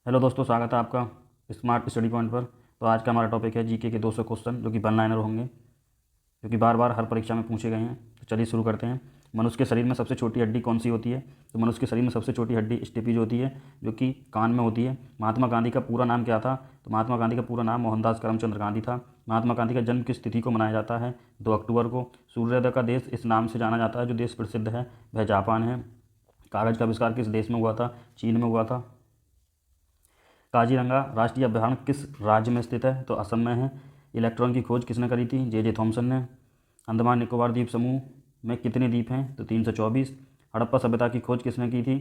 Hello दोस्तों, स्वागत है आपका स्मार्ट स्टडी पॉइंट पर। तो आज का हमारा टॉपिक है जीके के 200 क्वेश्चन जो कि वन लाइनर होंगे, जो कि बार बार हर परीक्षा में पूछे गए हैं। तो चलिए शुरू करते हैं। मनुष्य के शरीर में सबसे छोटी हड्डी कौन सी होती है? तो मनुष्य के शरीर में सबसे छोटी हड्डी स्टेपीज होती है, जो कि कान में होती है। महात्मा गांधी का पूरा नाम क्या था? तो महात्मा गांधी का पूरा नाम मोहनदास करमचंद गांधी था। महात्मा गांधी का जन्म किस तिथि को मनाया जाता है? 2 अक्टूबर को। सूर्योदय का देश इस नाम से जाना जाता है। जो देश प्रसिद्ध है वह जापान है। कागज़ का आविष्कार किस देश में हुआ था? चीन में हुआ था। काजीरंगा राष्ट्रीय अभयारण्य किस राज्य में स्थित है? तो असम में है। इलेक्ट्रॉन की खोज किसने करी थी? जे थॉमसन ने। अंडमान निकोबार द्वीप समूह में कितने द्वीप हैं? तो 324। हड़प्पा सभ्यता की खोज किसने की थी?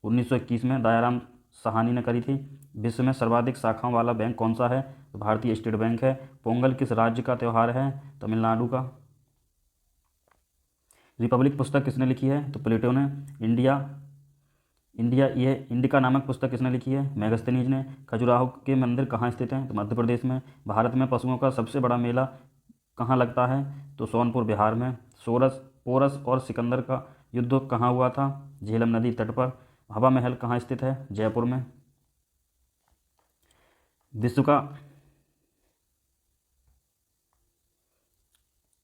1921 में दयाराम साहनी ने करी थी। विश्व में सर्वाधिक शाखाओं वाला बैंक कौन सा है? तो भारतीय स्टेट बैंक है। पोंगल किस राज्य का त्यौहार है? तमिलनाडु का। रिपब्लिक पुस्तक किसने लिखी है? तो प्लेटो ने। इंडिया इंडिया यह इंडिका नामक पुस्तक किसने लिखी है? मेगस्थनीज ने। खजुराहो के मंदिर कहाँ स्थित हैं? तो मध्य प्रदेश में। भारत में पशुओं का सबसे बड़ा मेला कहाँ लगता है? तो सोनपुर बिहार में। सोरस पोरस और सिकंदर का युद्ध कहाँ हुआ था? झेलम नदी तट पर। हवा महल कहाँ स्थित है? जयपुर में। विश्व का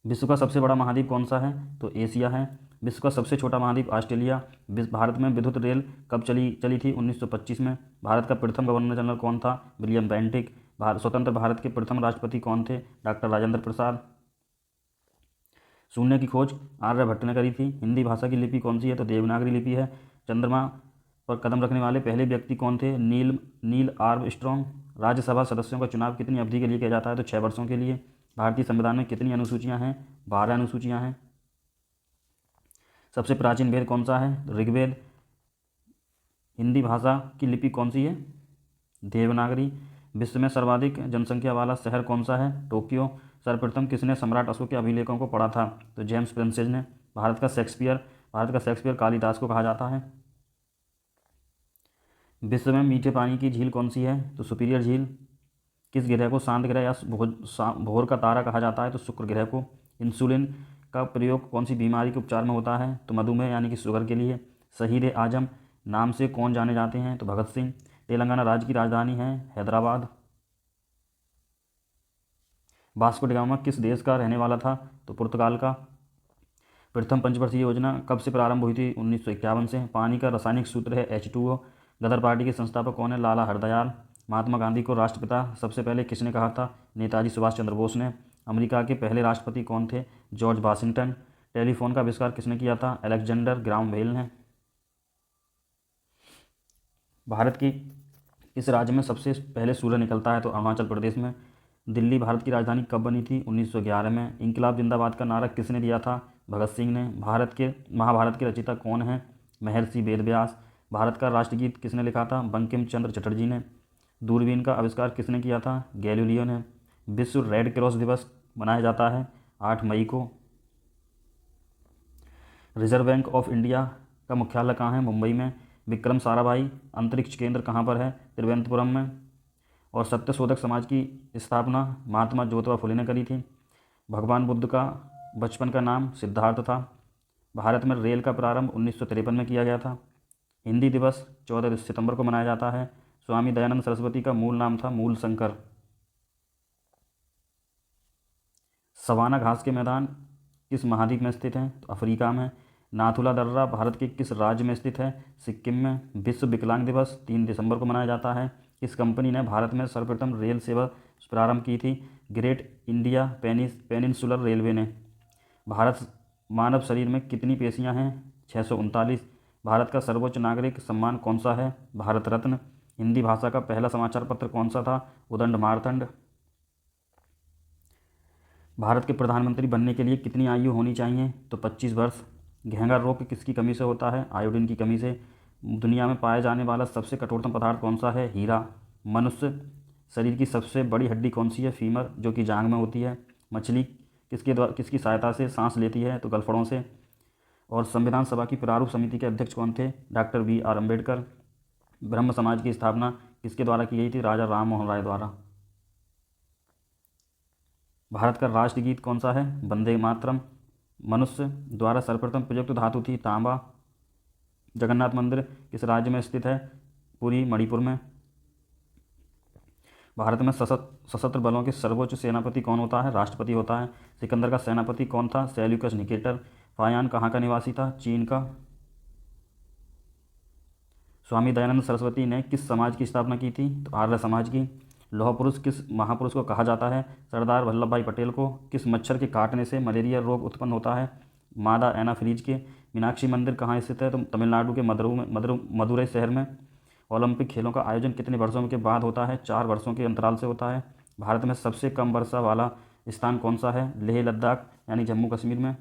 विश्व का सबसे बड़ा महाद्वीप कौन सा है? तो एशिया है। विश्व का सबसे छोटा महाद्वीप ऑस्ट्रेलिया। भारत में विद्युत रेल कब चली चली थी? 1925 में। भारत का प्रथम गवर्नर जनरल कौन था? William Bentinck. स्वतंत्र भारत के प्रथम राष्ट्रपति कौन थे? डॉक्टर राजेंद्र प्रसाद। शून्य की खोज आर्यभट्ट ने करी थी। हिंदी भाषा की लिपि कौन सी है? तो देवनागरी लिपि है। चंद्रमा पर कदम रखने वाले पहले व्यक्ति कौन थे? Neil Armstrong. राज्यसभा सदस्यों का चुनाव कितनी अवधि के लिए किया जाता है? तो 6 वर्षों के लिए। भारतीय संविधान में कितनी अनुसूचियां हैं? 12 अनुसूचियां हैं। सबसे प्राचीन वेद कौन सा है? तो ऋग्वेद। हिंदी भाषा की लिपि कौन सी है? देवनागरी। विश्व में सर्वाधिक जनसंख्या वाला शहर कौन सा है? टोक्यो। सर्वप्रथम किसने सम्राट अशोक के अभिलेखों को पढ़ा था? तो जेम्स प्रिंसेज ने। भारत का शेक्सपियर कालिदास को कहा जाता है। विश्व में मीठे पानी की झील कौन सी है? तो सुपीरियर झील। किस ग्रह को शांत ग्रह या भोर का तारा कहा जाता है? तो शुक्र ग्रह को। इंसुलिन का प्रयोग कौन सी बीमारी के उपचार में होता है? तो मधुमेह यानी कि शुगर के लिए। शहीद आजम नाम से कौन जाने जाते हैं? तो भगत सिंह। तेलंगाना राज्य की राजधानी है हैदराबाद। वास्को डी गामा किस देश का रहने वाला था? तो पुर्तगाल का। प्रथम पंचवर्षीय योजना कब से प्रारंभ हुई थी? 1951 से। पानी का रासायनिक सूत्र है H2O। गदर पार्टी के संस्थापक कौन है? लाला हरदयाल। महात्मा गांधी को राष्ट्रपिता सबसे पहले किसने कहा था? नेताजी सुभाष चंद्र बोस ने। अमेरिका के पहले राष्ट्रपति कौन थे? George Washington. टेलीफोन का आविष्कार किसने किया था? अलेक्जेंडर ग्राम बेल ने। भारत की इस राज्य में सबसे पहले सूर्य निकलता है? तो अरुणाचल प्रदेश में। दिल्ली भारत की राजधानी कब बनी थी? 1911 में। इनकलाब जिंदाबाद का नारा किसने दिया था? भगत सिंह ने। महाभारत के रचयिता कौन है? महर्षि वेदव्यास। भारत का राष्ट्रगीत किसने लिखा था? बंकिम चंद्र चटर्जी ने। दूरबीन का आविष्कार किसने किया था? गैलीलियो ने। विश्व रेड क्रॉस दिवस मनाया जाता है 8 मई को। रिजर्व बैंक ऑफ इंडिया का मुख्यालय कहाँ है? मुंबई में। विक्रम साराभाई अंतरिक्ष केंद्र कहाँ पर है? तिरुवनंतपुरम में। और सत्यशोधक समाज की स्थापना महात्मा ज्योतिबा फुले ने करी थी। भगवान बुद्ध का बचपन का नाम सिद्धार्थ था। भारत में रेल का प्रारंभ 1953 में किया गया था। हिंदी दिवस 14 सितंबर को मनाया जाता है। स्वामी दयानंद सरस्वती का मूल नाम था मूल शंकर। सवाना घास के मैदान किस महाद्वीप में स्थित हैं? तो अफ्रीका में। नाथुला दर्रा भारत के किस राज्य में स्थित है? सिक्किम में। विश्व विकलांग दिवस 3 दिसंबर को मनाया जाता है। किस कंपनी ने भारत में सर्वप्रथम रेल सेवा प्रारंभ की थी? ग्रेट इंडिया पेनिनसुलर रेलवे ने। भारत मानव शरीर में कितनी पेशियां हैं? 639। भारत का सर्वोच्च नागरिक सम्मान कौन सा है? भारत रत्न। हिंदी भाषा का पहला समाचार पत्र कौन सा था? उदंड मारतंड। भारत के प्रधानमंत्री बनने के लिए कितनी आयु होनी चाहिए? तो 25 वर्ष। घेंगा रोग किसकी कमी से होता है? आयोडीन की कमी से। दुनिया में पाया जाने वाला सबसे कठोरतम पदार्थ कौन सा है? हीरा। मनुष्य शरीर की सबसे बड़ी हड्डी कौन सी है? फीमर, जो कि जांघ में होती है। मछली किसकी सहायता से सांस लेती है? तो गलफड़ों से। और संविधान सभा की प्रारूप समिति के अध्यक्ष कौन थे? Doctor B.R. अम्बेडकर। ब्रह्म समाज की स्थापना किसके द्वारा की गई थी? राजा राम मोहन राय द्वारा। भारत का राष्ट्रगीत कौन सा है? वंदे मातरम। मनुष्य द्वारा सर्वप्रथम प्रयुक्त धातु थी तांबा। जगन्नाथ मंदिर किस राज्य में स्थित है? पुरी मणिपुर में। भारत में सशस्त्र बलों के सर्वोच्च सेनापति कौन होता है? राष्ट्रपति होता है। सिकंदर का सेनापति कौन था? Seleucus Nicator. फायान कहाँ का निवासी था? चीन का। स्वामी दयानंद सरस्वती ने किस समाज की स्थापना की थी? तो आर्य समाज की। लौह पुरुष किस महापुरुष को कहा जाता है? सरदार वल्लभ भाई पटेल को। किस मच्छर के काटने से मलेरिया रोग उत्पन्न होता है? मादा एनाफिलीज के। मीनाक्षी मंदिर कहाँ स्थित है? तो तमिलनाडु के मदुरई शहर में। ओलंपिक खेलों का आयोजन कितने वर्षों के बाद होता है? 4 वर्षों के अंतराल से होता है। भारत में सबसे कम वर्षा वाला स्थान कौन सा है? लेह लद्दाख यानी जम्मू कश्मीर में।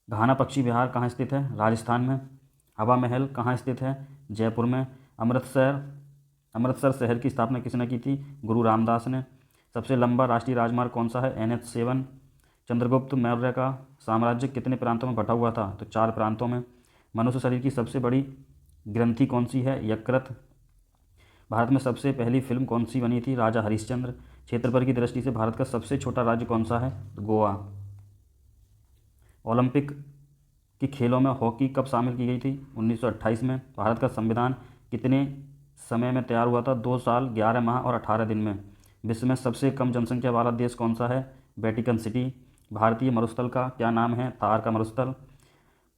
घाना पक्षी विहार कहाँ स्थित है? राजस्थान में। हवा महल कहाँ स्थित है? जयपुर में। अमृतसर शहर की स्थापना किसने की थी? गुरु रामदास ने। सबसे लंबा राष्ट्रीय राजमार्ग कौन सा है? NH7। चंद्रगुप्त मौर्य का साम्राज्य कितने प्रांतों में बटा हुआ था? तो 4 प्रांतों में। मनुष्य शरीर की सबसे बड़ी ग्रंथि कौन सी है? यकृत। भारत में सबसे पहली फिल्म कौन सी बनी थी? राजा हरिश्चंद्र। क्षेत्रफल की दृष्टि से भारत का सबसे छोटा राज्य कौन सा है? तो गोवा। ओलंपिक की खेलों में हॉकी कब शामिल की गई थी? 1928 में। भारत का संविधान कितने समय में तैयार हुआ था? 2 साल 11 माह और 18 दिन में। विश्व में सबसे कम जनसंख्या वाला देश कौन सा है? Vatican city. भारतीय मरुस्थल का क्या नाम है? थार का मरुस्थल।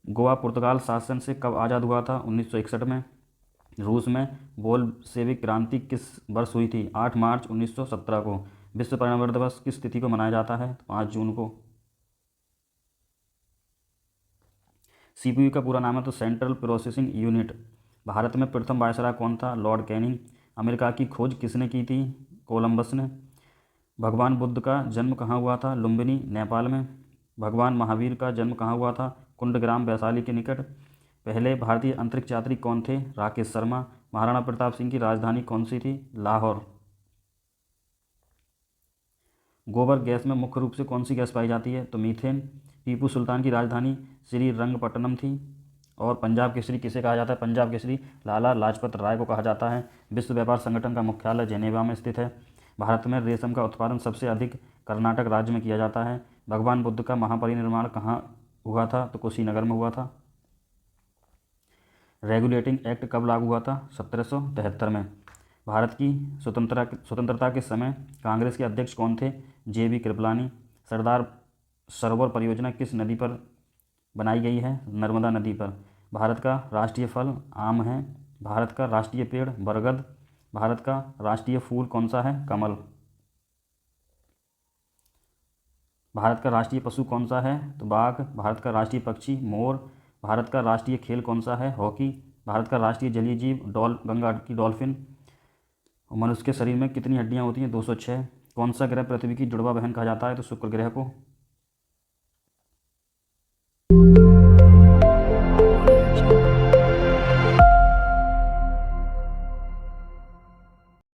गोवा पुर्तगाल शासन से कब आज़ाद हुआ था? 1961 में। रूस में बोल्शेविक क्रांति किस वर्ष हुई थी? 8 मार्च 1917 को। विश्व पर्यावरण दिवस किस तिथि को मनाया जाता है? 5 जून को। CPU का पूरा नाम है तो सेंट्रल प्रोसेसिंग यूनिट। भारत में प्रथम वायसराय कौन था? Lord Canning. अमेरिका की खोज किसने की थी? कोलंबस ने। भगवान बुद्ध का जन्म कहाँ हुआ था? लुम्बिनी नेपाल में। भगवान महावीर का जन्म कहाँ हुआ था? कुंडग्राम वैशाली के निकट। पहले भारतीय अंतरिक्ष यात्री कौन थे? राकेश शर्मा। महाराणा प्रताप सिंह की राजधानी कौन सी थी? लाहौर। गोबर गैस में मुख्य रूप से कौन सी गैस पाई जाती है? तो मीथेन। टीपू सुल्तान की राजधानी श्रीरंगपट्टनम थी। और पंजाब केसरी किसे कहा जाता है? पंजाब केसरी लाला लाजपत राय को कहा जाता है। विश्व व्यापार संगठन का मुख्यालय जेनेवा में स्थित है। भारत में रेशम का उत्पादन सबसे अधिक कर्नाटक राज्य में किया जाता है। भगवान बुद्ध का महापरिनिर्वाण कहाँ हुआ था? तो कुशीनगर में हुआ था। रेगुलेटिंग एक्ट कब लागू हुआ था? 1773 में। भारत की स्वतंत्रता के समय कांग्रेस के अध्यक्ष कौन थे? JB कृपलानी। सरदार सरोवर परियोजना किस नदी पर बनाई गई है? नर्मदा नदी पर। भारत का राष्ट्रीय फल आम है। भारत का राष्ट्रीय पेड़ बरगद। भारत का राष्ट्रीय फूल कौन सा है? कमल। भारत का राष्ट्रीय पशु कौन सा है? तो बाघ। भारत का राष्ट्रीय पक्षी मोर। भारत का राष्ट्रीय खेल कौन सा है? हॉकी। भारत का राष्ट्रीय जलीय जीव गंगा की डॉल्फिन। मनुष्य के शरीर में कितनी हड्डियां होती हैं? 206। कौन सा ग्रह पृथ्वी की जुड़वा बहन कहा जाता है? तो शुक्र ग्रह को।